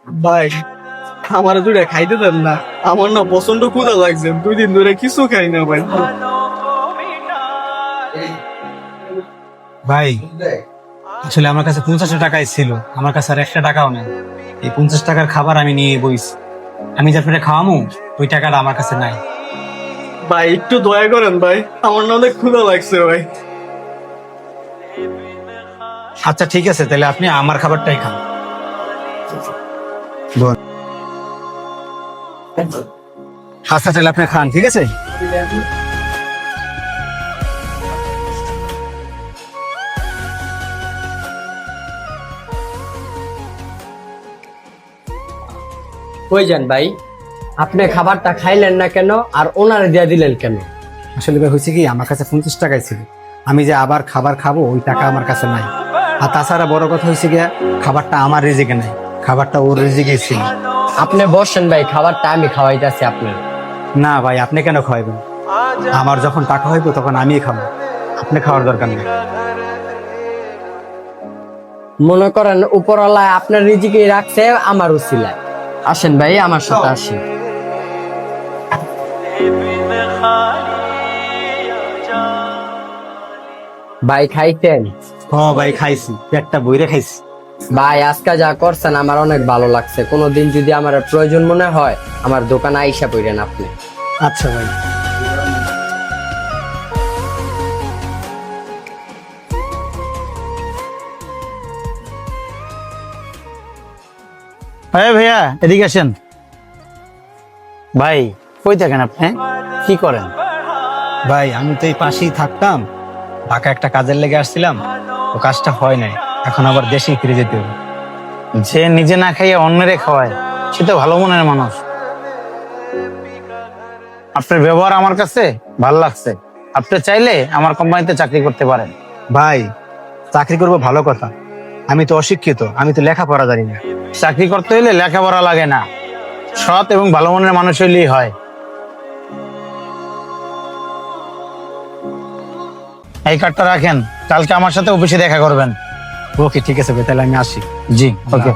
ভাই আমার দুইটা খাইতে দেন না, আমার না প্রচন্ড ক্ষুধা লাগছে, 2 দিন ধরে কিছু খাই না ভাই। ভাই আসলে আমার কাছে 50 টাকাই ছিল, আমার কাছে আর 1 টাকাও নেই। এই 50 টাকার খাবার আমি নিয়ে বইছি, আমি যে আপনাকে খাওয়ামু ওই টাকাটা আমার কাছে নাই। ভাই একটু দয়া করেন ভাই, আমার না অনেক ক্ষুধা লাগছে ভাই। আচ্ছা ঠিক আছে, তাহলে আপনি আমার খাবারটাই খান। আচ্ছা তাহলে আপনি খান, ঠিক আছে? কই যান ভাই? আপনি খাবারটা খাইলেন না কেন আর ওনারে দিয়ে দিলেন কেন? আসলে ভাই হয়েছে কি, আমার কাছে 50 টাকাই ছিল, আমি যে আবার খাবার খাবো ওই টাকা আমার কাছে নাই। আর তাছাড়া বড় কথা হয়েছে গিয়া, খাবারটা আমার রিজিকে নাই, খাবারটা ওর রিজিকে ছিল। আপনি বসেন ভাই, খাবারটা আমি খাওয়াইতেছি আপনার। না ভাই, আপনি কেন খাওয়াবেন? আমার যখন টাকা হইব তখন আমিই খাবো, আপনি খাওয়ার দরকার নেই। মনে করেন উপরওয়ালা আপনার রিজিকে রাখছে আমার উসিলায়। আসেন ভাই আমার সাথে আসেন। ভাই খাইতেন? ভাই খাইছি, পেটটা বইরে খাইছি। ভাই আজকে যা করছেন আমার অনেক ভালো লাগছে, কোনোদিন যদি আমার প্রয়োজন মনে হয় আমার দোকানে আইসা পড়েন আপনি। আচ্ছা ভাই। হ্যাঁ ভাইয়া, এদিকে আসেন। ভাই কই থাকেন আপনি, কি করেন? ভাই আমি তো এই পাশেই থাকতাম, ঢাকা একটা কাজের লেগে আসছিলাম, তো কাজটা হয় নাই, এখন আবার দেশে ফিরে যেতে হবে। যে নিজে না খাইয়ে অন্যরে খাওয়ায় সে তো ভালো মনের মানুষ। আপনার ব্যবহার আমার কাছে ভালো লাগছে, আপনি চাইলে আমার কোম্পানিতে চাকরি করতে পারেন। ভাই চাকরি করবো ভালো কথা, আমি তো অশিক্ষিত, আমি তো লেখাপড়া জানি না। চাকরি করতে হলে লেখাপড়া লাগে না, সৎ এবং ভালো মনের মানুষ হইলেই হয়। এই কার্ডটা রাখেন, কালকে আমার সাথে অফিসে দেখা করবেন। ওকে ঠিক আছে ভাই, তাহলে আমি আসি। জি ওকে।